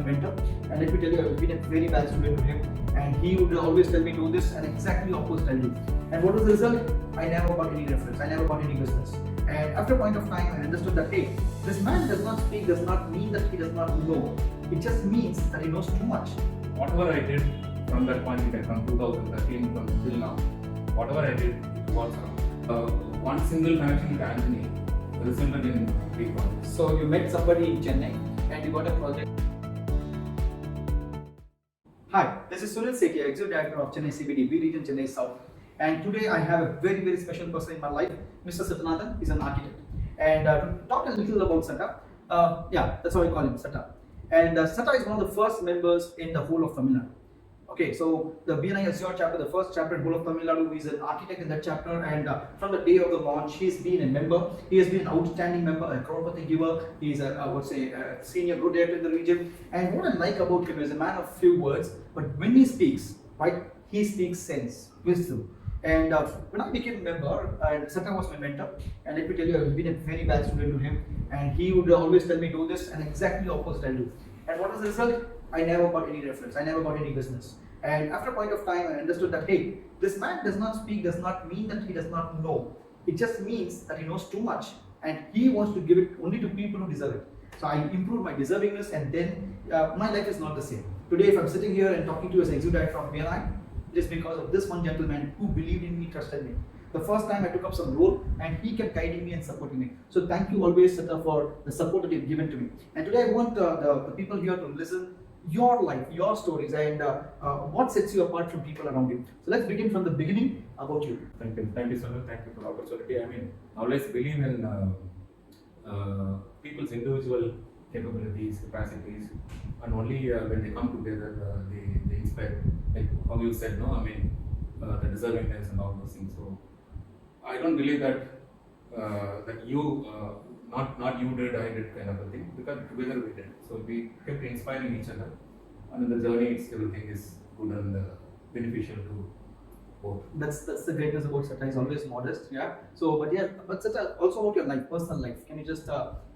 mentor, and let me tell you, I've been a very bad student to him, and he would always tell me do this, and exactly opposite I do. And what was the result? I never got any reference, I never got any business. And after a point of time, I understood that hey, this man does not speak, does not mean that he does not know. It just means that he knows too much. Whatever I did from that point in time, from 2013 till now, whatever I did, it was one single connection with Anthony resulted in big one. So you met somebody in Chennai and you got a project. Hi, this is Sunil Sethi, Executive Director of Chennai CBD, B Region, Chennai South. And today I have a very, very special person in my life. Mr. Sattanathan is an architect. And to talk a little about Satta, that's how I call him, Satta. And Satta is one of the first members in the whole of Tamil Nadu. Okay, so the BNI Azure chapter, the first chapter in whole of Tamil Nadu, he's an architect in that chapter, and from the day of the launch, he's been a member. He has been an outstanding member, a crorepati giver. He's a senior good director in the region. And what I like about him is a man of few words, but when he speaks, right, he speaks sense, wisdom. And when I became a member, and Satta was my mentor, and let me tell you, I've been a very bad student to him, and he would always tell me do this, and exactly opposite I do. And what was the result? I never got any reference, I never got any business. And after a point of time, I understood that hey, this man does not speak, does not mean that he does not know. It just means that he knows too much, and he wants to give it only to people who deserve it. So I improved my deservingness, and then my life is not the same. Today, if I'm sitting here and talking to you as an executive director from BNI, it is because of this one gentleman who believed in me, trusted me. The first time I took up some role, and he kept guiding me and supporting me. So thank you always, Satta, for the support that you've given to me. And today I want the people here to listen your life, your stories, and what sets you apart from people around you. So let's begin from the beginning about you. Thank you, Sunil. Thank you for the opportunity. I mean, I always believe in people's individual capabilities, capacities, and only when they come together, they inspire. Like how you said, no, I mean, the deservingness and all those things. So I don't believe that that you. Not you did, I did kind of a thing, because together we did. So we kept inspiring each other, and in the journey, everything is good and beneficial to both. That's the greatness about Satta. He's always modest, yeah. So, but Satta, also about your life, personal life. Can you just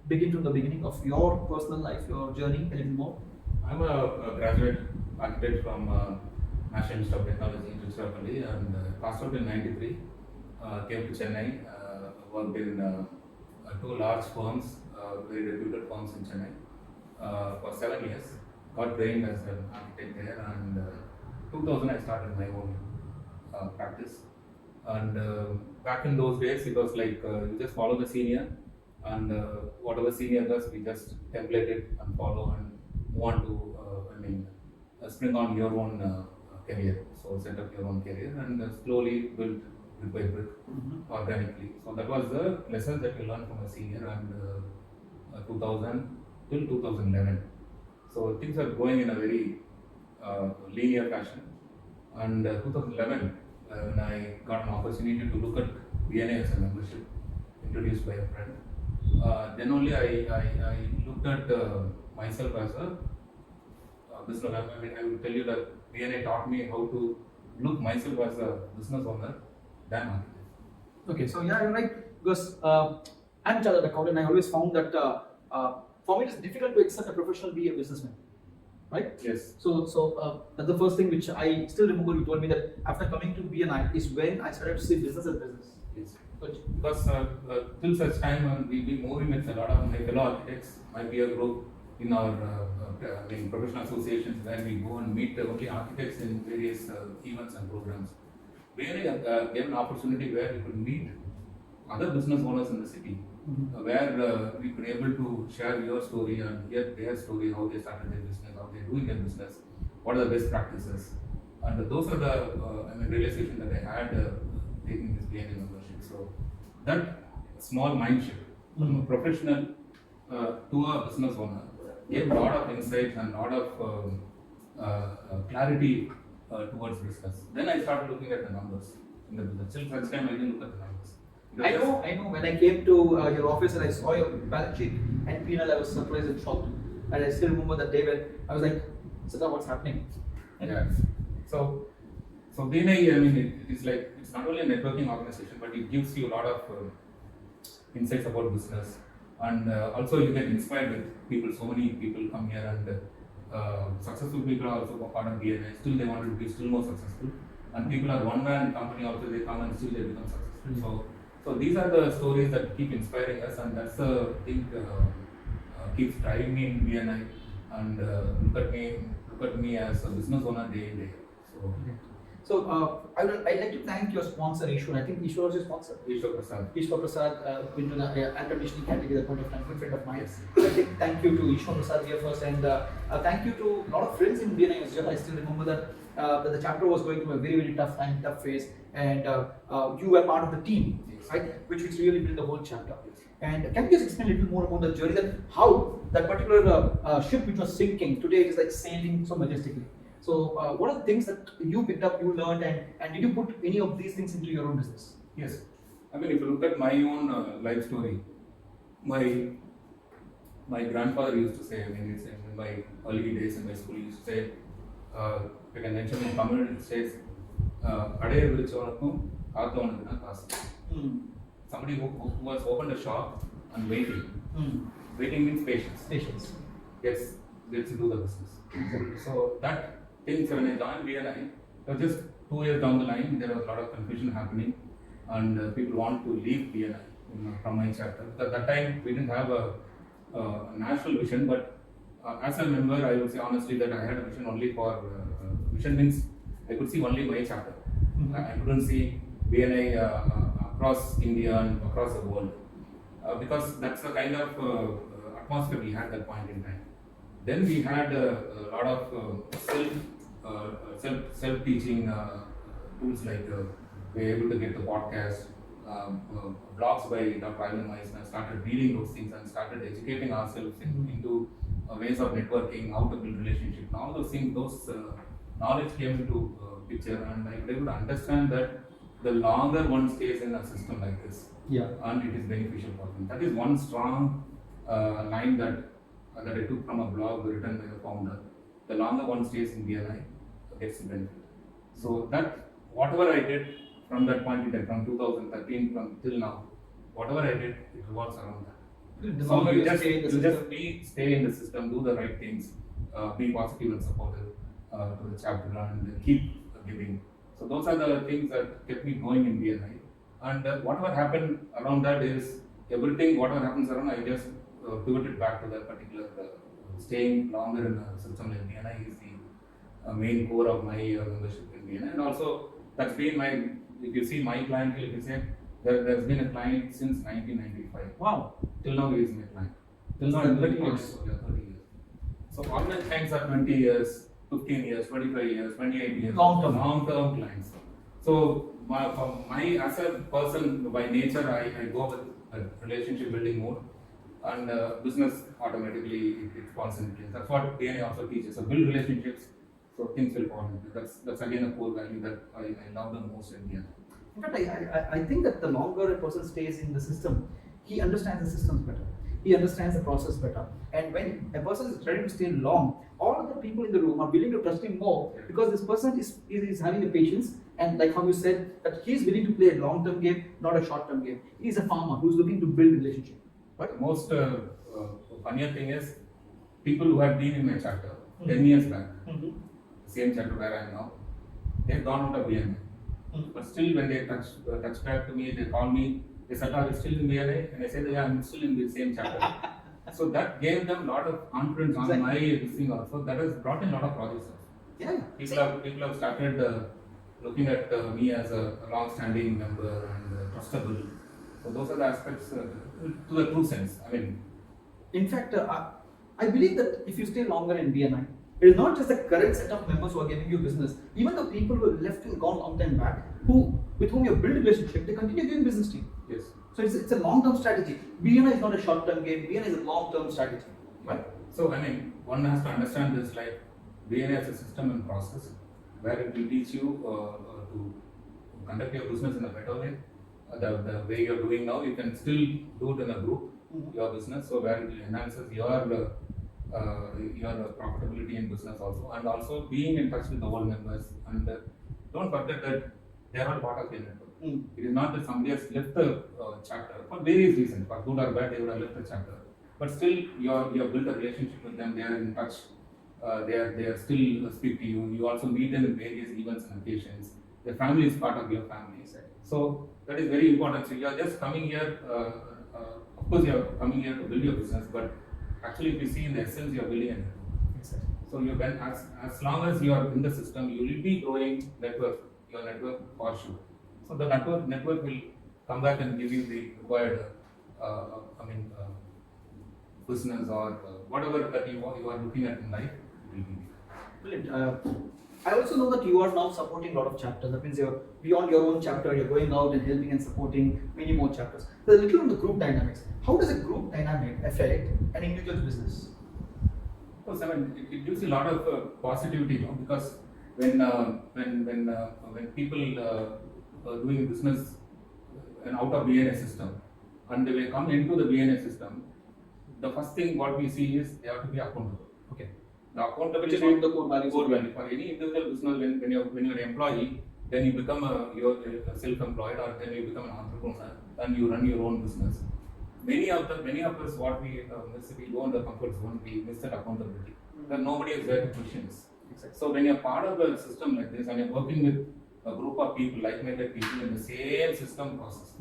begin from the beginning of your personal life, your journey a little more? I'm a graduate architect from National Institute of Technology in Tiruchirappalli, and passed out in '93. Came to Chennai, worked in two large firms, very reputed firms in Chennai for 7 years. Got trained as an architect there, and 2000 I started my own practice. And back in those days, it was like you just follow the senior, and whatever senior does, we just template it and follow and move on to spring on your own career. So set up your own career and slowly build brick by brick, organically. So that was the lessons that we learned from a senior, and 2000 till 2011. So things are going in a very linear fashion. And 2011, when I got an opportunity to look at BNA as a membership, introduced by a friend, then only I looked at myself as a business. I mean, I will tell you that BNA taught me how to look myself as a business owner than architect. Okay, so yeah, you're right, because I'm a chartered accountant, and I always found that for me it is difficult to accept a professional be a businessman, right? Yes. So that's the first thing which I still remember. You told me that after coming to BNI is when I started to see business as business. Yes. Because till such time we be moving with a lot of my fellow architects, my peer group in our professional associations, where we go and meet only architects in various events and programs. BNI gave an opportunity where we could meet other business owners in the city, where we could able to share your story and hear their story, how they started their business, how they're doing their business, what are the best practices. And those are the realization that I had taking this BNI membership. So that small mind shift from a professional to a business owner gave a lot of insights and a lot of clarity towards business. Then I started looking at the numbers in the business. Till such time I didn't look at the numbers. I know. When I came to your office and I saw your balance sheet and P&L, I was surprised and shocked. And I still remember that day when I was like, Satta, what's happening? Yeah. So BNI, I mean, it's like, it's not only a networking organization, but it gives you a lot of insights about business. And also you get inspired with people. So many people come here and successful people are also part of BNI. Still, they wanted to be still more successful. And people are one-man company also. They come and still they become successful. So these are the stories that keep inspiring us, and that's the thing keeps driving me in BNI. And look at me as a business owner day in day out. I'd like to thank your sponsor, Ishwar. I think Ishwar was your sponsor. Ishwar Prasad, went to the air conditioning category at the point of time, good friend of mine. Yes. So I think thank you to Ishwar Prasad here first, and thank you to a lot of friends in BNI as well. I still remember that the chapter was going through a very, very tough time, tough phase, and you were part of the team, Yes. right? Which really built the whole chapter. And can you just explain a little more about the journey, that how that particular ship which was sinking today is like sailing so majestically? So, what are the things that you picked up, you learned, and did you put any of these things into your own business? Yes. I mean, if you look at my own life story, my grandfather used to say, I mean, it's in my early days in my school, he used to say, if I can mention in Tamil, it says, "Adaya virichavanukum, kaathavanukku kasu." Somebody who has opened a shop and waiting. Waiting means patience. Patience. Gets to do the business. So that thing, when I joined BNI, it was just 2 years down the line, there was a lot of confusion happening, and people want to leave BNI from my chapter. At that time, we didn't have a national vision, but as a member, I would say honestly that I had a vision only for vision means I could see only my chapter. I couldn't see BNI across India and across the world because that's the kind of atmosphere we had at that point in time. Then we had a lot of self teaching tools, like we were able to get the podcast, blogs by Dr. Ivan Meissner, started reading those things and started educating ourselves into ways of networking, how to build relationships. All those things, those knowledge came into picture, and I was able to understand that the longer one stays in a system like this, and it is beneficial for them. That is one strong line that I took from a blog written by the founder. The longer one stays in BNI, gets the benefit. So that whatever I did from that point in time, from 2013 till now, whatever I did, it revolves around that. The So longer you you stay in the system. stay in the system, do the right things, be positive and supportive to the chapter, and keep giving. So those are the things that kept me going in BNI. And whatever happened around that is everything. Whatever happens around, I just pivoted back to that particular staying longer in a system like BNI is the main core of my membership in BNI. And also that's been my. If you see my client, if you say there's been a client since 1995. Wow. Till now he is my client. Till now, 30 years. 30 years. So organized clients are 20 years, 15 years, 25 years, 28 years. Long-term clients. So my as a person by nature, I go with a relationship building mode, and business automatically it falls into place. That's what BNI also teaches. So build relationships, so things will fall into. That's again a core value that I love the most in BNI. In fact, I think that the longer a person stays in the system, he understands the systems better. He understands the process better. And when a person is ready to stay long, all of the people in the room are willing to trust him more because this person is having the patience, and like how you said, that he is willing to play a long-term game, not a short-term game. He is a farmer who is looking to build relationship. But the most funnier thing is people who have been in my chapter 10 years back, same chapter where I am now, they've gone out of BNI. But still, when they touch back to me, they call me. They said, "Are you still in BNI?" And I said, "Yeah, I'm still in the same chapter." So that gave them a lot of confidence on my thing also. That has brought in a lot of projects. People have started looking at me as a long-standing member and trustable. So those are the aspects to the true sense. I mean, in fact, I believe that if you stay longer in BNI, it is not just the current set of members who are giving you business. Even the people who have left and gone long time back, with whom you have built a relationship, they continue giving business to you. Yes. So it's a long-term strategy. BNI is not a short-term game. BNI is a long-term strategy. Right. So I mean, one has to understand this, like BNI as a system and process, where it will teach you to conduct your business in a better way. The way you're doing now, you can still do it in a group, your business, so where it enhances your profitability in business also, and also being in touch with the whole members. And don't forget that they are all part of your network. It is not that somebody has left the chapter for various reasons, for good or bad, they would have left the chapter. But still, you have built a relationship with them, they are in touch. they are still speak to you. You also meet them in various events and occasions. The family is part of your family. Exactly. So that is very important. So you are just coming here. Of course, you are coming here to build your business, but actually, if you see in the essence, you are building a network. Exactly. So you can, as long as you are in the system, you will be growing your network for sure. So the network will come back and give you the required, business or whatever that you are looking at in life. It will be. Brilliant. I also know that you are now supporting a lot of chapters. That means you're beyond your own chapter, you're going out and helping and supporting many more chapters. So a little on the group dynamics. How does a group dynamic affect an individual's business? Because it gives you a lot of positivity, because when people are doing business and out of BNA system, and they will come into the BNA system, the first thing what we see is they have to be accountable. Okay. The accountability Which is one of the core values. Core value for any individual business. When you're an employee, then you become you're self-employed, or then you become an entrepreneur, and you run your own business. Many of us, what we miss, we go in the comfort zone, we miss that accountability. Then nobody is there to question us. Exactly. So when you're part of a system like this, and you're working with a group of people, like-minded people in the same system process,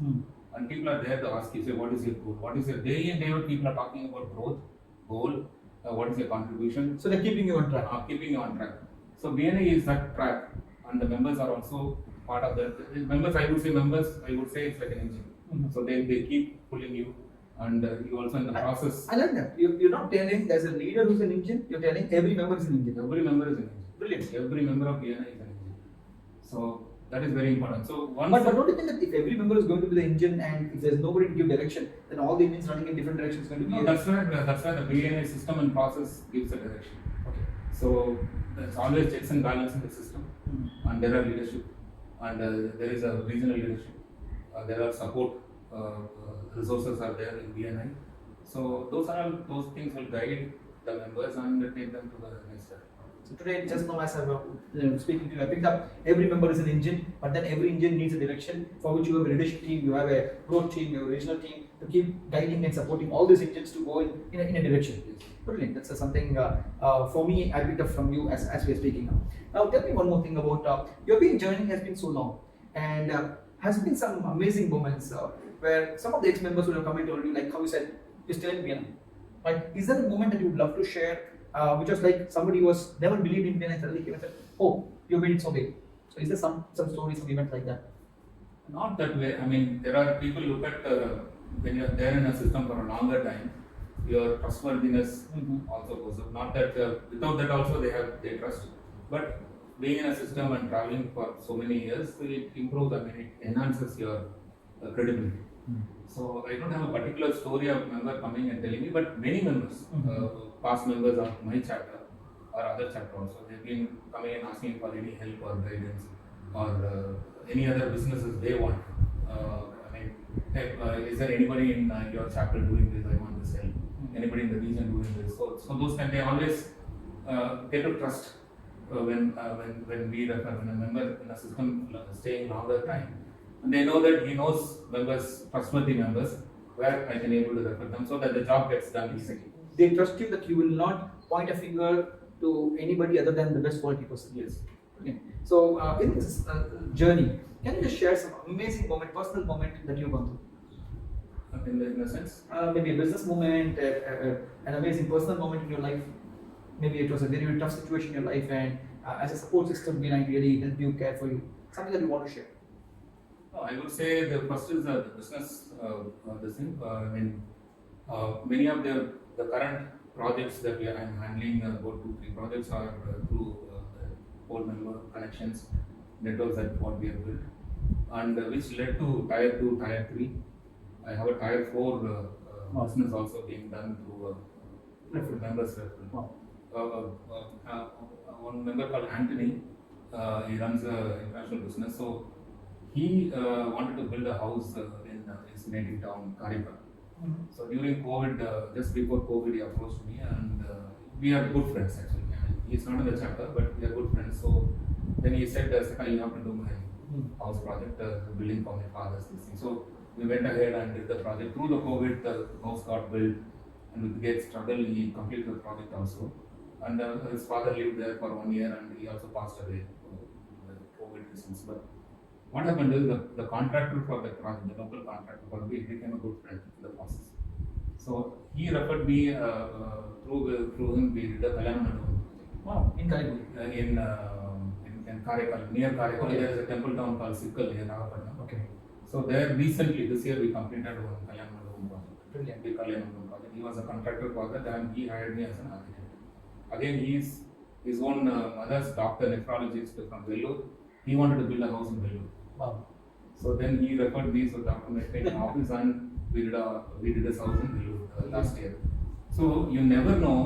and people are there to ask you, say, what is your goal? What is your day in, day out? People are talking about growth, goal, what is your contribution? So they're keeping you on track. Keeping you on track. So BNA is that track, and the members are also part of that. Members, I would say it's like an engine. So they keep pulling you, and you also in the process. I like that. You're not telling there's a leader who's an engine, you're telling every member is an engine. Every member is an engine. Brilliant. Every member of BNA is an engine. So that is very important. So but don't you think that if every member is going to be the engine, and if there's nobody to give direction, then all the engines running in different directions is going to be... No, that's why the BNA system and process gives a direction. Okay. So there's always checks and balance in the system, and there are leadership, and there is a regional leadership. There are support resources are there in BNI. So those things will guide the members and take them to the next step. So today, just now as I was speaking to you, I picked up every member is an engine, but then every engine needs a direction, for which you have a leadership team, you have a growth team, you have a regional team to keep guiding and supporting all these engines to go in a direction. Brilliant. That's something for me I picked up from you as we are speaking now. Now tell me one more thing about your journey has been so long, and has been some amazing moments where some of the ex-members would have come and told you, like how you said, you're still in Vienna. Right? Is there a moment that you would love to share? Which was like somebody who was never believed in Vienna and suddenly came and said, "Oh, you made it so big." So is there some stories, some events like that? Not that way. I mean, there are people look at when you're there in a system for a longer time, your trustworthiness also goes up. Not that without that also they trust, but being in a system and traveling for so many years, it improves. I mean, it enhances your credibility. So I don't have a particular story of member coming and telling me, but many members, past members of my chapter or other chapter also, they've been coming and asking for any help or guidance or any other businesses they want. I mean, hey, is there anybody in your chapter doing this? I want this help. Anybody in the region doing this? So those can they always get to trust when we refer, when a member in a system staying longer time. And they know that he knows members, trustworthy members, where I can able to refer them so that the job gets done easily. They trust you that you will not point a finger to anybody other than the best quality person. Yes. Okay. So in this journey, can you just share some amazing moment, personal moment that you've gone through? In a sense? Maybe a business moment, an amazing personal moment in your life. Maybe it was a very, very tough situation in your life, and as a support system behind really help you, care for you. Something that you want to share. I would say the first is the business. This thing. I mean, many of the current projects that I'm handling, about 2-3 projects are through the whole member connections, networks that what we have built, and which led to tier 2, tier 3. I have a tier 4 business also being done through members referral. One member called Anthony, he runs an international business. So he wanted to build a house in his native town, Karika. So during COVID, just before COVID, he approached me, and we are good friends actually. I mean, he's not in the chapter, but we are good friends. So then he said, "Saka, you have to do my house project, building for my father's this thing." So we went ahead and did the project. Through the COVID, the house got built, and with great struggle, he completed the project also. and his father lived there for 1 year, and he also passed away for COVID reasons. But what happened is the contractor for the project, the local contractor for me, became a good friend in the process. So he referred me through him. We did a Kalyan Mandapam project. Wow, in Karaikuri. In Karaikal, near Karaikal, Okay. there is a temple town called Sikkal near Nagapattinam. Okay. So there recently, this year, we completed one Kalyan Mandapam project. Brilliant. The Kalyan Mandapam project. He was a contractor for that, and he hired me as an architect. Again, his own mother's doctor, nephrologist from Vellore. He wanted to build a house in Vellore. Wow. So then he referred me, so Dr. met me in office, and we did a house in Vellore last year. So you never know,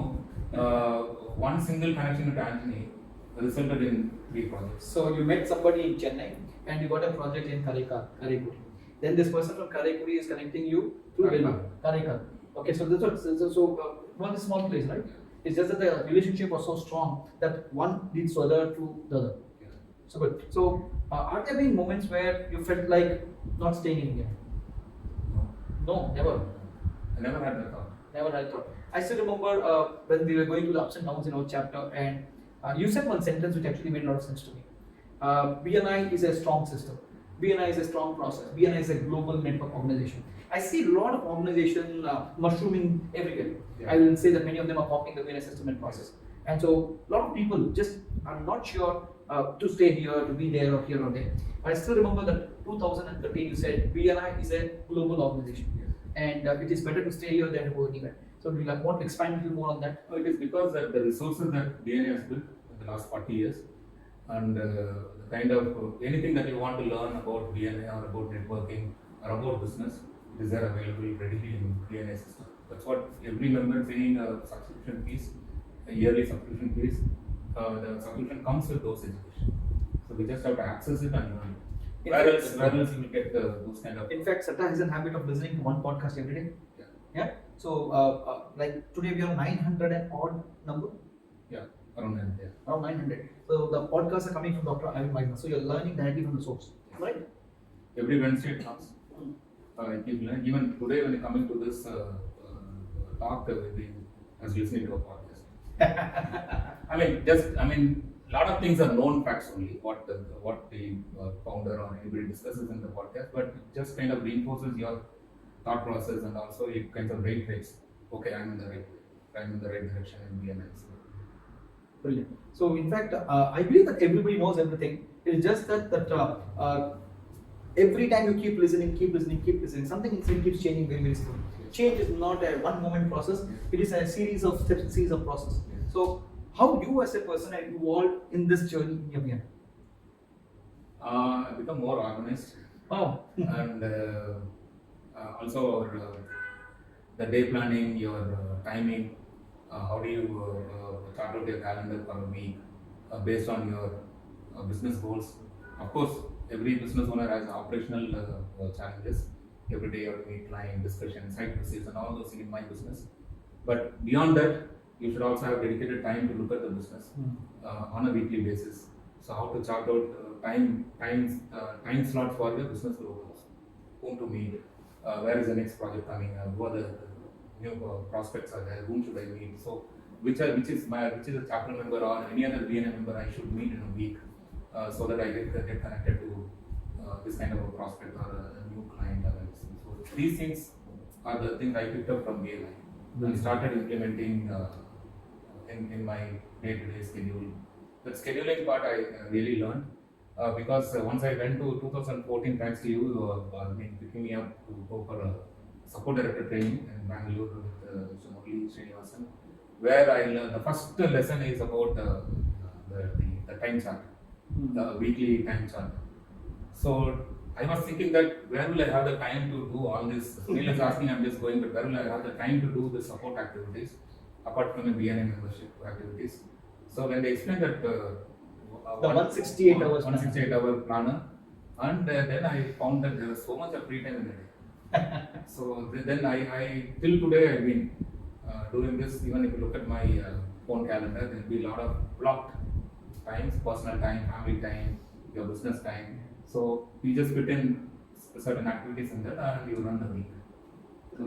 one single connection with Anthony resulted in 3 projects. So you met somebody in Chennai and you got a project in Karaikuri. Then this person from Karaikuri is connecting you to Karaikal. Karaikal. Okay, so that's what. So one is small place, right? It's just that the relationship was so strong that one leads to other to the other. Yeah. So good. So are there been moments where you felt like not staying in India? No. No, never. I never had that thought. Never had thought. I still remember when we were going through the ups and downs in our chapter, and you said one sentence which actually made a lot of sense to me. BNI is a strong system. BNI is a strong process. BNI is a global network organization. I see a lot of organization mushrooming everywhere. Yeah. I will say that many of them are copying the BNI system and process. And so a lot of people just are not sure to stay here, to be there, or here or there. I still remember that 2013 you said BNI is a global organization. Yes. And it is better to stay here than to go anywhere. So do you want to expand a little more on that? It is because that the resources that BNA has built in the last 40 years, and the kind of anything that you want to learn about BNA or about networking or about business, it is there available readily in BNA system. That's what every member paying a subscription fees, a yearly subscription fees. The subscription comes with those education. So we just have to access it and learn it. Where else you will get those kind of. In fact, Satta has a habit of listening to one podcast every day. Yeah. Yeah. So, like today we are 900 and odd number. Yeah, around that. Yeah. Around 900. So the podcasts are coming from Dr. Arvind Vaidna. So you're learning directly from the source, right? Every Wednesday it comes. I keep learning. Even today, when you're coming to this talk, I was listening to a podcast. A lot of things are known facts only. What the founder or anybody discusses in the podcast, but it just kind of reinforces your thought process, and also it kind of reiterates. Okay, I'm in the right direction in BNI. Brilliant. So in fact, I believe that everybody knows everything. It's just that every time you keep listening, something inside keeps changing very, very slowly. Change is not a one moment process. It is a series of steps, series of process. So how you as a person have evolved in this journey in your BNI? I become more organized. Oh. And also the day planning, your timing, how do you chart out your calendar for a week based on your business goals. Of course, every business owner has operational challenges. Every day you have to meet client discussion, site visits, and all those things in my business. But beyond that, you should also have dedicated time to look at the business on a weekly basis. So how to chart out time slot for your business goals, whom to meet, where is the next project coming, who are the new prospects are there, whom should I meet. So which is a chapter member or any other BNI member I should meet in a week, so that I get connected to this kind of a prospect or a new client. So these things are the things I picked up from BNI and started implementing in my day-to-day schedule. The scheduling part I really learned because once I went to 2014, thanks to you, picking me up to go for a support director training in Bangalore with Mr. Murali Srinivasan, where I learned the first lesson is about the time chart, the weekly time chart. So I was thinking that where will I have the time to do all this? Neil is asking, I'm just going, but where will I have the time to do the support activities apart from the BNI membership activities? So when they explained that the 168 hours 168 hour planner, and then I found that there was so much of free time in the day. So then I till today I've been doing this. Even if you look at my phone calendar, there will be a lot of blocked times: personal time, family time, your business time. So you just fit in certain activities in that, and you run the week. So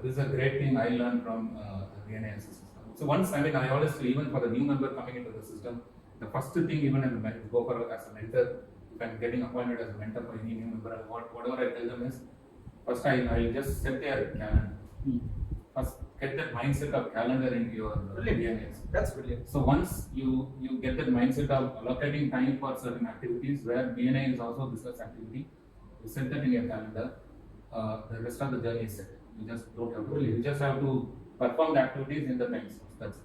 this is a great thing I learned from the BNI system. So once, I mean, I always feel, even for the new member coming into the system, the first thing, even as a go for as a mentor, if I'm getting appointed as a mentor for any new member, whatever I tell them is, first I'll just set their calendar. First, get that mindset of calendar into your Brilliant. That's brilliant. So once you get that mindset of allocating time for certain activities where BNI is also business activity, you set that in your calendar. The rest of the journey is set. You just don't have to. You just have to perform the activities in the time slots. That's it.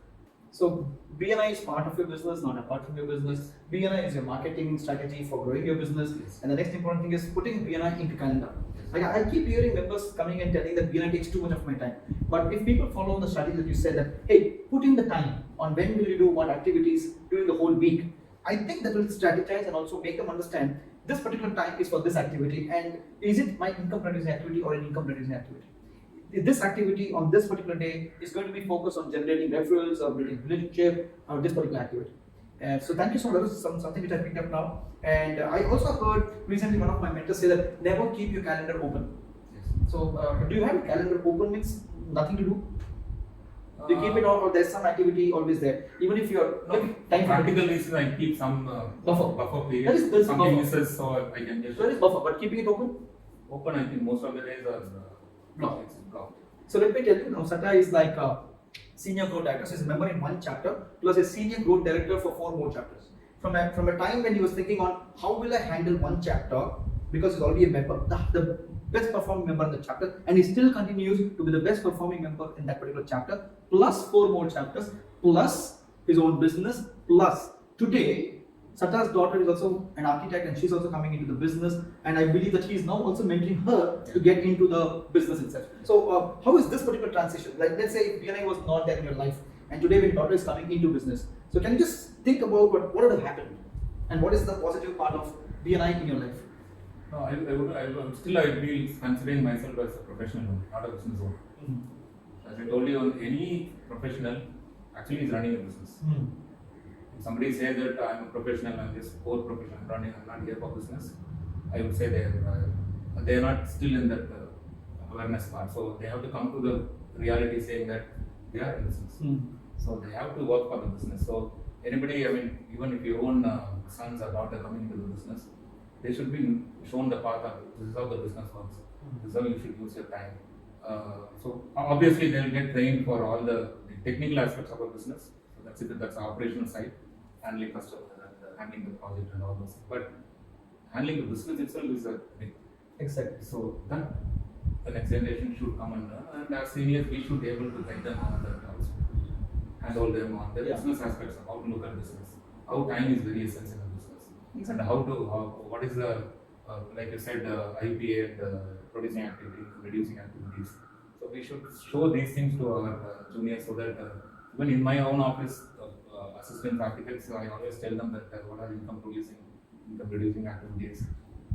So BNI is part of your business, not apart from your business. BNI is your marketing strategy for growing your business. Yes. And the next important thing is putting BNI into calendar. Yes. Like I keep hearing members coming and telling that BNI takes too much of my time. But if people follow the strategy that you said that, hey, put in the time on when will you do what activities during the whole week, I think that will strategize and also make them understand this particular time is for this activity, and is it my income producing activity or an income producing activity. This activity on this particular day is going to be focused on generating referrals or building relationship or this particular activity. So thank you so much. That was something which I picked up now. And I also heard recently one of my mentors say that never keep your calendar open. Yes. So do you have a calendar open means nothing to do? Do you keep it on, or there's some activity always there? Even if you're time practical reason, I keep some buffer period. That is something buffer. misses, so I can just. So there is buffer, but keeping it open? Open, I think most of the days are blocked. It's blocked. So let me tell you, now Satta is like a senior growth director. So he's a member in one chapter plus a senior growth director for 4 more chapters. From a time when he was thinking on how will I handle one chapter, because he's already a member, the best performing member in the chapter, and he still continues to be the best performing member in that particular chapter, plus 4 more chapters, plus his own business, plus today Satta's daughter is also an architect and she's also coming into the business, and I believe that he is now also mentoring her to get into the business itself. So how is this particular transition? Like let's say if BNI was not there in your life and today when your daughter is coming into business, so can you just think about what would have happened and what is the positive part of BNI in your life? No, I would be considering myself as a professional owner, not a business owner. As I told you, any professional actually is running a business. If somebody says that I'm a professional, I'm just core professional, I'm not here for business, I would say they are not still in that awareness part. So they have to come to the reality saying that they are in business. So they have to work for the business. So anybody, I mean, even if your own sons or daughter coming into the business, they should be shown the path of this is how the business works. This is how you should use your time. So obviously they will get trained for all the technical aspects of a business. So that's it. That's the operational side, handling customers and handling the project and all those things. But handling the business itself is a big. Exactly. So that the next generation should come and as seniors we should be able to guide them on that also. Handle them on the business aspects of how to look at business. How time is very essential in business. And what is the like you said IPA and producing activities, reducing activities. So we should show these things to our juniors so that even in my own office, assistant architects, I always tell them that what are income reducing activities.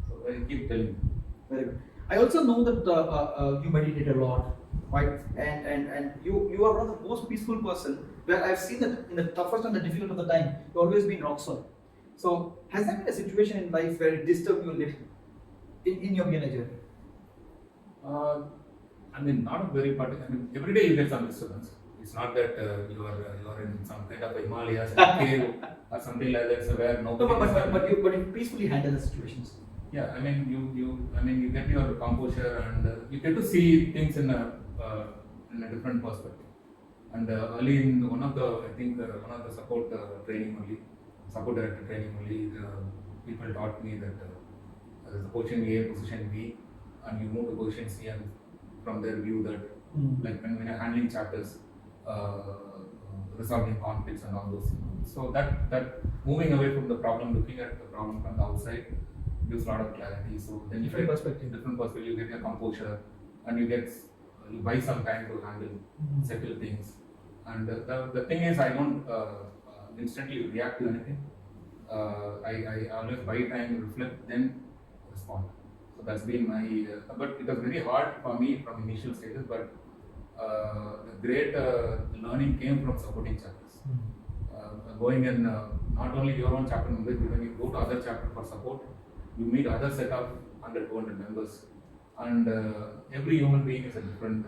So I keep telling them. Very good. I also know that you meditate a lot, right? And you are one of the most peaceful person where I've seen that in the toughest and the difficult of the time, you've always been rock solid. So has there been a situation in life where it disturbed you a little in your BNI journey? I mean, not a very particular. I mean, every day you get some disturbance. It's not that you are in some kind of a Himalayas cave or something like that, so where nobody. No, but you peacefully handle the situations. Yeah, I mean you get your composure and you get to see things in a different perspective. And early in one of the support director training only, people taught me that there is a position A, position B, and you move to position C, and from their view that like when you're handling chapters, resolving conflicts and all those things. So that moving away from the problem, looking at the problem from the outside gives a lot of clarity. So then you get different perspective, you get your composure, and you buy some time to handle, settle things. And the thing is, I don't instantly react to anything. I always buy time, reflect, then respond. So that's been my. But it was very hard for me from initial stages. But the great learning came from supporting chapters. Going in not only your own chapter members, but when you go to other chapter for support, you meet other set of 100, 200 members, and every human being is a different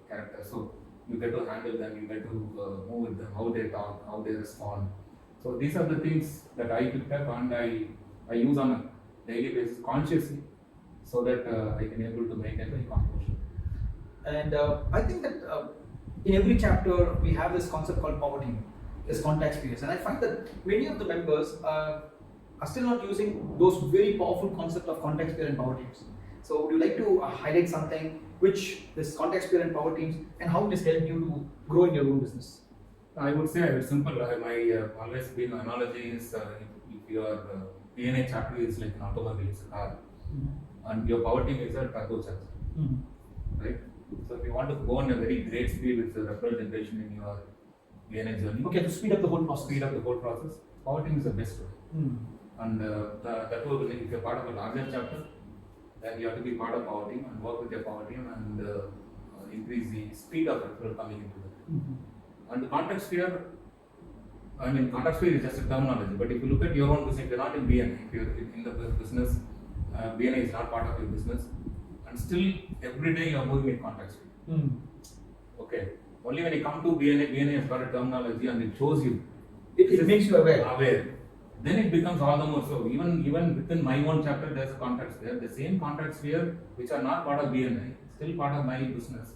character. So you get to handle them, you get to move with them, how they talk, how they respond. So these are the things that I picked up and I use on a daily basis consciously, so that I can able to maintain my composure. And I think that in every chapter we have this concept called power team, this contact spheres, and I find that many of the members are still not using those very powerful concept of contact sphere and power teams. So would you like to highlight something which this contact sphere and power teams and how it has helped you to grow in your own business? I would say it's simple. My always been analogy is if your DNA chapter is like an automobile, it's a car, and your power team is a turbocharger, right? So if you want to go on a very great speed with the referral generation in your DNA journey, Okay, to speed up the whole process. speed up the whole process, power team is the best way. And that will, if you're part of a larger chapter, then you have to be part of power team and work with your power team and increase the speed of referral coming into that. And the contact sphere, I mean, contact sphere is just a terminology, but if you look at your own business, if you're not in BNI, if you're in the business, BNI is not part of your business, and still every day you're moving in contact sphere. Okay. Only when you come to BNI has got a terminology and it shows you. It makes you aware. Then it becomes all the more so. Even within my own chapter, there's a contact sphere. The same contact sphere, which are not part of BNI, still part of my business.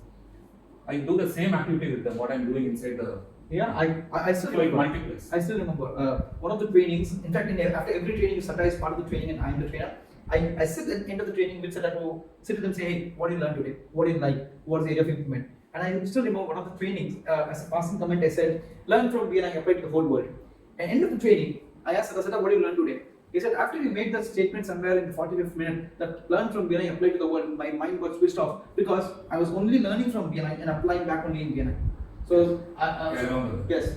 I do the same activity with them, what I'm doing inside the. Yeah, I still remember. Multiplex. I still remember one of the trainings. In fact, after every training, Satta is part of the training, and I am the trainer. I sit at the end of the training with Satta to sit with them, say, hey, what did you learn today? What do you like? What's the area of improvement? And I still remember one of the trainings. As a passing comment, I said, learn from BNI, apply to the whole world. And end of the training, I asked Satta, what did you learn today? He said, after you made that statement somewhere in the 45th minute, that learn from BNI, apply to the world, my mind got switched off because I was only learning from BNI and applying back only in BNI. So, yes,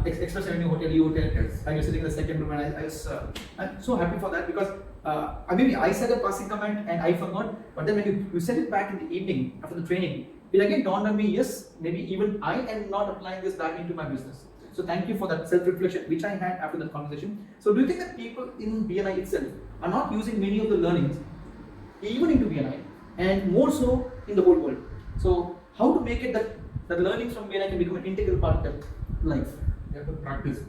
Express Avenue Hotel, U Hotel, Yes. I was sitting in the second room and I'm so happy for that because maybe I said a passing comment and I forgot, but then when you said it back in the evening after the training, it again dawned on me, yes, maybe even I am not applying this back into my business. So thank you for that self-reflection which I had after that conversation. So do you think that people in BNI itself are not using many of the learnings even into BNI and more so in the whole world? So how to make it that learnings from BNI can become an integral part of their life? You have to practice.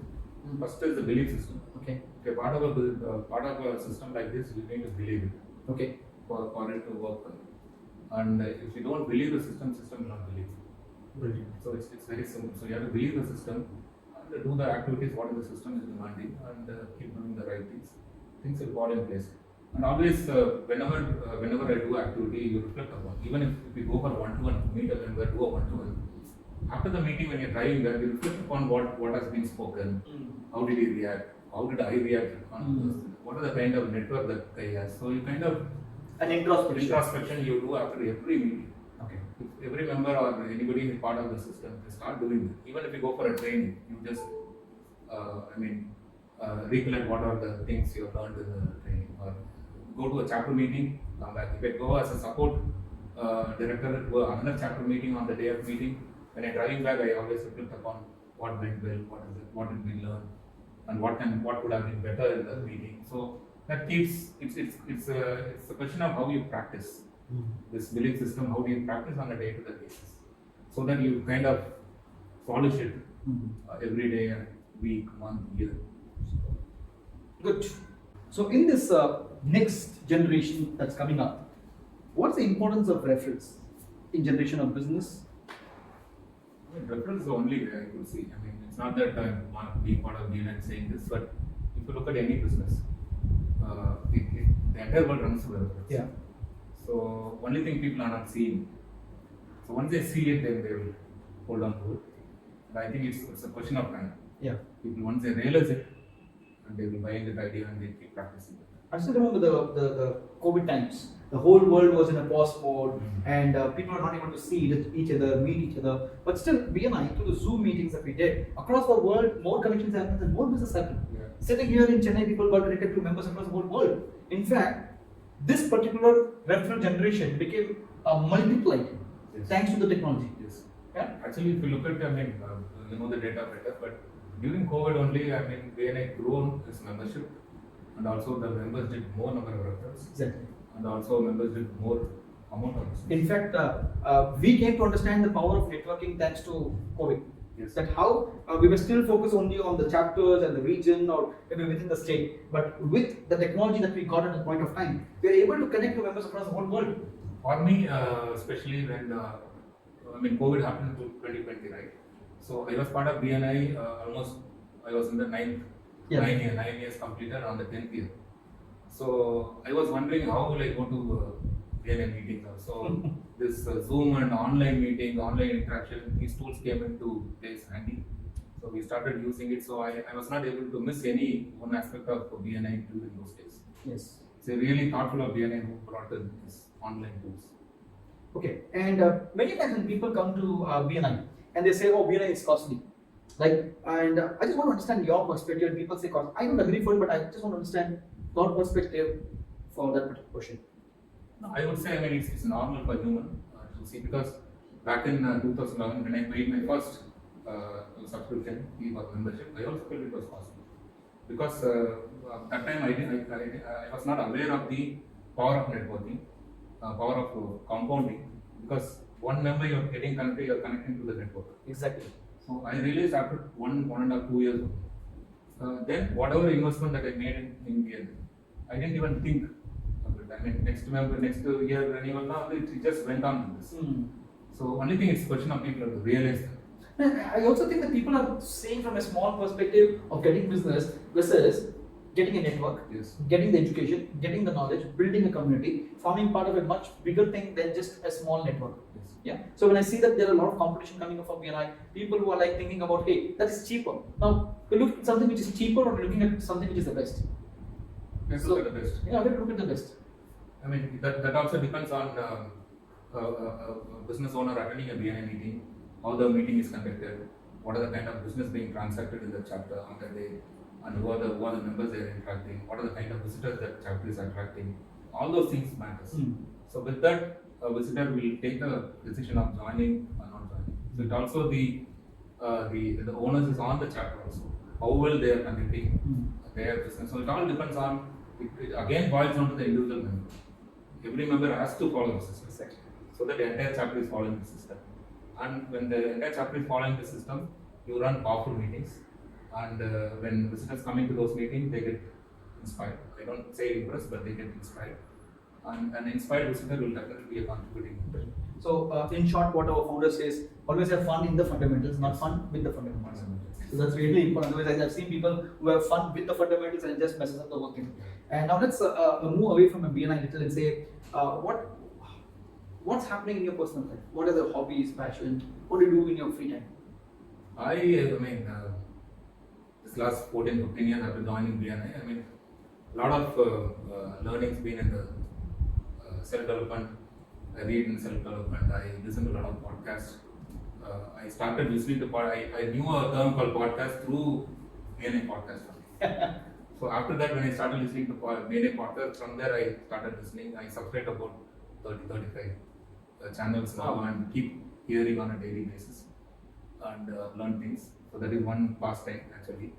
First is the belief system. Okay. If you're part of a system like this, you need to believe it. Okay. For it to work. And if you don't believe the system will not believe. Brilliant. So it's very simple. So you have to believe the system and do the activities what the system is demanding and keep doing the right things. Things will fall in place. And always, whenever I do activity, you reflect upon. Even if we go for one-to-one meetup and we do a one-to-one, after the meeting when you're driving there, you reflect upon what has been spoken. How did he react? How did I react on this? What are the kind of network that guy has? So you kind of An introspection you do after every meeting. Okay. If every member or anybody is part of the system, they start doing it. Even if you go for a training, you just, recollect what are the things you have learned in the training. Or go to a chapter meeting, come back. If I go as a support director to another chapter meeting on the day of meeting, when I'm driving back, I always reflect upon what went well, what did we learn, and what could have been better in the meeting. So that keeps it's a question of how you practice this belief system. How do you practice on a day-to-day basis, so that you kind of polish it every day, week, month, year. Good. So in this next generation that's coming up, what's the importance of referrals in generation of business? Referrals is the only way I could see. It's not that I'm being part of BNI and saying this, but if you look at any business, the entire world runs through referrals. Yeah. So only thing people are not seeing. So once they see it, then they will hold on to it. And I think it's a question of time. Yeah. People once they realize it, and they will buy into the idea and they keep practicing it. I still remember the COVID times. The whole world was in a pause mode, and people were not able to see each other, meet each other. But still, BNI, through the Zoom meetings that we did across the world, more connections happened and more business happened. Yeah. Sitting here in Chennai, people got connected to members across the whole world. In fact, this particular referral generation became multiplied thanks to the technology. Yes. Yeah. Actually, if you look at, you know the data better, but during COVID only, BNI grown its membership, and also the members did more number of referrals. Exactly. And also members did more amount of business. In fact, we came to understand the power of networking thanks to COVID. Yes. That how we were still focused only on the chapters and the region or maybe within the state, but with the technology that we got at a point of time, we are able to connect to members across the whole world. For me, especially when COVID happened to 2020, right? So I was part of BNI almost. I was in the ninth, Yeah. 9 years completed on the 10th year. So I was wondering how will I go to BNI meetings also. This Zoom and online meetings, online interaction, these tools came into place handy. So we started using it. So I was not able to miss any one aspect of BNI during those days. Yes. So really thoughtful of BNI who brought in these online tools. Okay, and many times when people come to BNI and they say, "Oh, BNI is costly," like, and I just want to understand your perspective. And people say cost. I don't agree for it, but I just want to understand your perspective for that particular question. No, I would say it's normal for human to see because back in 2011 when I made my first subscription fee or membership, I also felt it was costly because that time I was not aware of the power of networking, power of compounding because one member you're getting connected, you're connecting to the network. Exactly. So I realized after 1.5 2 years, then whatever investment that I made in BNI, I didn't even think of it. I mean, next year renewal now, it just went on with this. So only thing it's a question of people to realize that. I also think that people are seeing from a small perspective of getting business versus getting a network, Yes. getting the education, getting the knowledge, building a community, forming part of a much bigger thing than just a small network. Yes. Yeah. So when I see that there are a lot of competition coming up for BNI, people who are like thinking about, hey, that is cheaper. Now we look at something which is cheaper or looking at something which is the best. Let's So- look at the best. Yeah, let's look at the best. I mean, that also depends on a business owner attending a BNI meeting, how the meeting is conducted, what are the kind of business being transacted in the chapter on that day, and who are the members they are interacting, what are the kind of visitors that chapter is attracting. All those things matters. So with that, a visitor will take the decision of joining or not joining. So it also the onus is on the chapter also. How well they are conducting their business. So it all depends on. It again boils down to the individual member. Every member has to follow the system. Exactly. So that the entire chapter is following the system. And when the entire chapter is following the system, you run powerful meetings. And when visitors come into those meetings, they get inspired. I don't say impressed, but they get inspired. And an inspired visitor will definitely be a contributing member. So in short, what our founder says, always have fun in the fundamentals, not fun with the fundamentals. So that's really important. Otherwise, I've seen people who have fun with the fundamentals and it just messes up the whole thing. And now let's move away from a BNI a little and say, what's happening in your personal life? What are the hobbies, passion? What do you do in your free time? I mean, this last 14, 15 years after joining BNI, I mean, a lot of learnings been in the self-development. I read in self-development. I listen to a lot of podcasts. I started listening to I knew a term called podcast through BNI podcast. So after that, when I started listening to BNI podcast, from there I started listening. I subscribed about 35 channels now and keep hearing on a daily basis and learn things. So that is one pastime actually.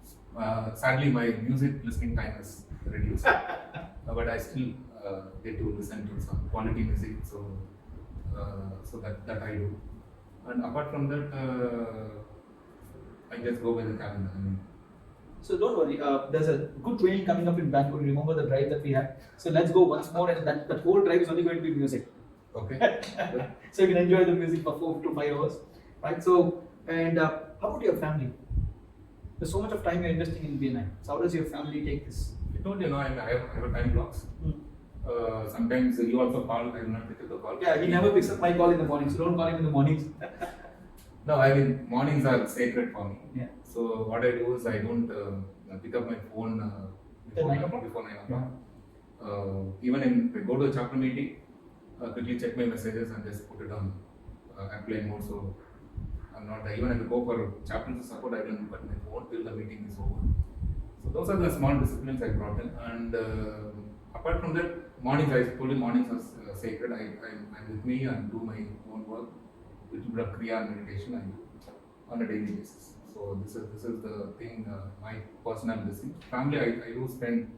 Sadly, my music listening time is reduced, but I still get to listen to some quality music. So that I do. And apart from that, I just go by the calendar. I mean, So don't worry, there's a good training coming up in Bangalore. Remember the drive that we had? So let's go once more, and that whole drive is only going to be music. okay. So you can enjoy the music for 4 to 5 hours, right? So, and how about your family? There's so much of time you're investing in BNI. So how does your family take this? I told you, I have a time blocks. Sometimes you also call, I will not pick up the call. Yeah, he never picks up my call in the morning, so don't call him in the mornings. No, I mean, mornings are sacred for me. Yeah. So what I do is I don't pick up my phone Till 9 o'clock? before 9 o'clock. Even if I go to a chapter meeting, quickly check my messages and just put it on airplane mode. So I'm not, even if I go for chapter support, I don't look at my phone till the meeting is over. So those are the small disciplines I brought in. And apart from that, mornings, I told you mornings are sacred. I'm with me and do my own work, which is Kriya and meditation I do on a daily basis. So this is the thing, my personal blessing. Family, I do spend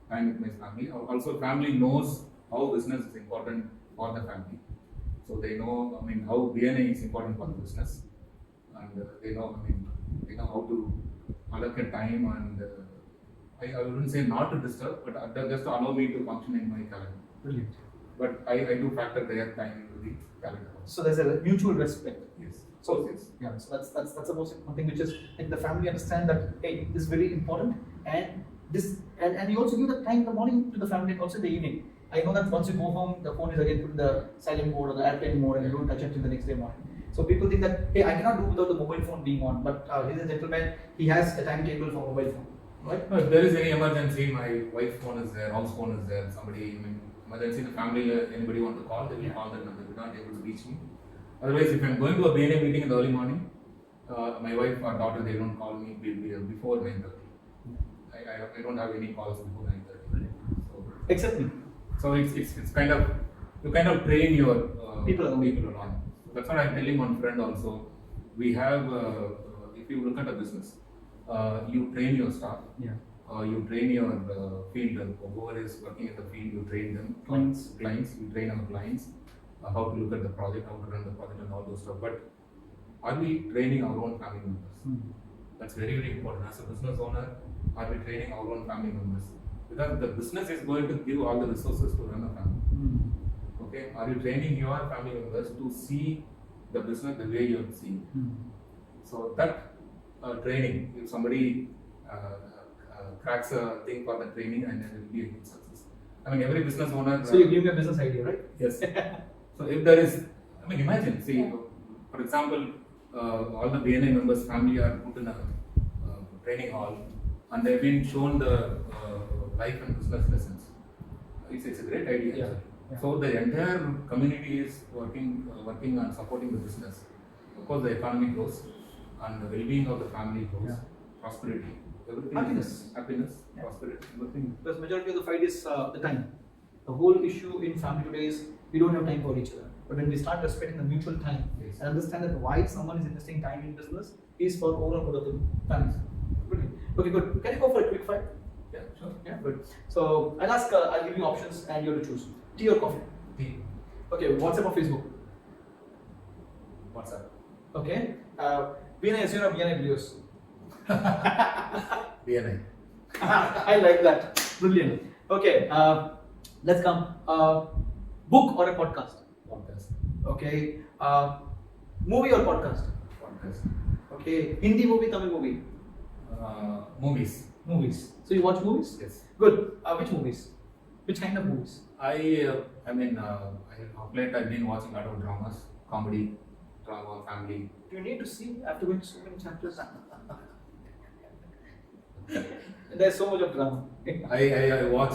time with my family. Also, family knows how business is important for the family. So they know, I mean, how DNA is important for the business, and they know, I mean, they know how to allocate time and I wouldn't say not to disturb, but just to allow me to function in my calendar. Brilliant. But I do factor their time into the calendar. So there's a mutual respect. Yes. So yes. yeah, so that's the most important thing, which is like the family understand that hey, this is very important, and this and you also give the time in the morning to the family and also in the evening. I know that once you go home, the phone is again put in the silent mode or the airplane mode, and you don't touch it till the next day morning. So people think that hey, I cannot do without the mobile phone being on, but he's a gentleman. He has a timetable for mobile phone, right? No, if there is any emergency, my wife's phone is there, house phone is there. Somebody, I mean, emergency in the family, anybody want to call, they will call that number. They are not able to reach me. Otherwise, if I'm going to a BNA meeting in the early morning, my wife or daughter, they don't call me before 9:30. I don't have any calls before 9:30. So, Except me. So it's kind of you kind of train your People along. So that's what I'm telling one friend also. We have if you look at a business, you train your staff. Yeah. You train your field. Whoever is working in the field, you train them. Clients. You train our clients. How to look at the project, how to run the project, and all those stuff. But are we training our own family members? That's very, very important. As a business owner, are we training our own family members? Because the business is going to give all the resources to run a family. Okay, are you training your family members to see the business the way you're seeing? So that training, if somebody cracks a thing for the training, and then it will be a huge success. I mean, every business owner. So you give me a business idea, right? Yes. So if there is, I mean, imagine, see, for example, all the BNI members' family are put in a training hall, and they've been shown the life and business lessons. It's a great idea. Yeah. So the entire community is working on supporting the business. Of course, the economy grows, and the well-being of the family grows, prosperity, everything. Happiness, prosperity, everything. Because majority of the fight is the time. The whole issue in family today is we don't have time for each other. But when we start respecting the mutual time and understand that why someone is investing time in business is for overall good of the family. Brilliant. Okay, good. Can you go for a quick fight? Yeah, sure. Yeah, good. So I'll give you options and you have to choose. Tea or coffee? Tea. Okay, WhatsApp or Facebook? WhatsApp. Okay. BNI Azure or BNI Blios? BNI. I like that. Brilliant. Okay, let's come. Book or a podcast? Podcast. Okay. Movie or podcast? Podcast. Okay. Hindi movie, Tamil movie? Movies. Movies. So you watch movies? Yes. Good. Which movies? Which kind of movies? I mean, of late I've been watching a lot of dramas, comedy, drama, family. Do you need to see after going to so many chapters? There's so much of drama. I watch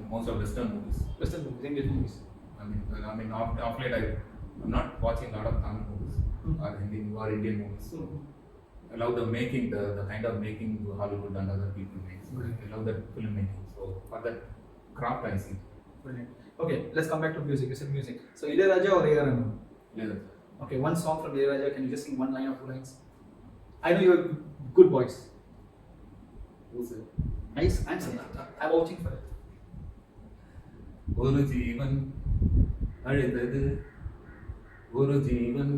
most of Western movies. Western movies, English movies. I mean, of late I'm not watching a lot of Tamil movies or Hindi or Indian movies. I love the making, the kind of making Hollywood and other people make. I love that filmmaking. So for that craft, I see. Brilliant. Okay, let's come back to music. You said music. So Ilaiyaraaja or A.R. Rahman? Yeah. Okay, one song from Ilaiyaraaja. Can you just sing one line or two lines? I know you have good voice. Who's it? Nice answer. I'm watching for it. ஒரு ஜீவன் அழுதது ஒரு ஜீவன்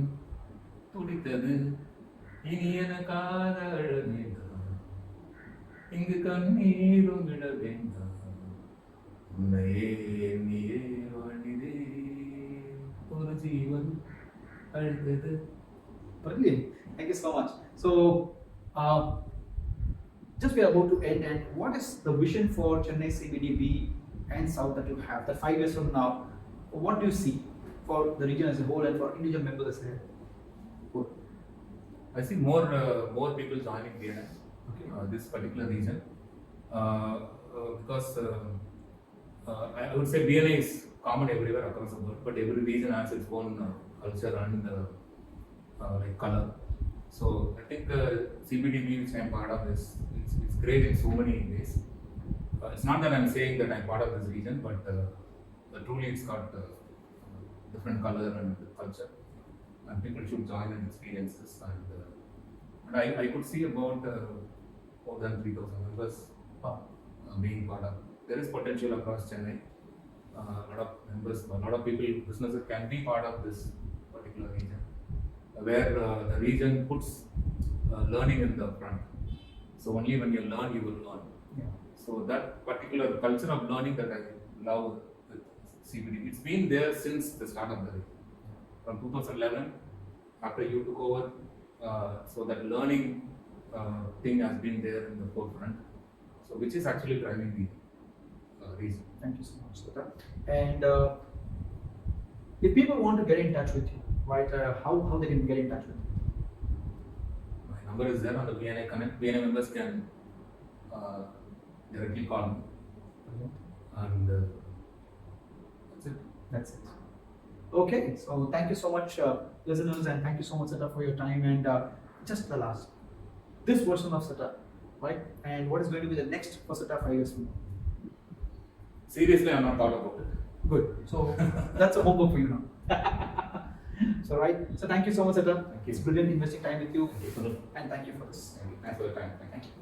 துடித்தது இனி எனக்காக அழ வேண்டாம் இங்கு கண்ணீரும் விட வேண்டாம் உன்னையே எண்ணியே வாழ்கிறே ஒரு ஜீவன் அழுதது. Brilliant. Thank you so much. So, just we are about to end. And what is the vision for Chennai CBDB and South that you have? That 5 years from now, what do you see for the region as a whole and for individual members as well? Good. I see more people joining BNI, this particular region, because I would say BNI is common everywhere across the world, but every region has its own culture and like color. So I think CBDB, which I'm part of, it's great in so many ways. It's not that I'm saying that I'm part of this region, but truly it's got different color and culture, and people should join and experience this. And I could see about more than 3,000 members being part of. There is potential across Chennai. a lot of members, a lot of people, businesses can be part of this particular region, where the region puts learning in the front. So only when you learn, you will learn. Yeah. So that particular culture of learning that I love with CBD, it's been there since the start of the region. From 2011, after you took over, so that learning thing has been there in the forefront. So which is actually driving the region. Thank you so much, Sata. And if people want to get in touch with you, right, how they can get in touch with you? My number is there on the BNI Connect. BNI members can directly call me, and that's it. That's it. Okay, so thank you so much, listeners, and thank you so much, Sata, for your time. And just the last, this version of Sata, right? And what is going to be the next for Sata 5 years from now? Seriously, I'm not thought about it. Good. So that's a homework for you now. So right. So thank you so much, Sata. Thank you. It's brilliant investing time with you, Thank you. and thank you for this. Thanks for the time. Thank you. Thank you.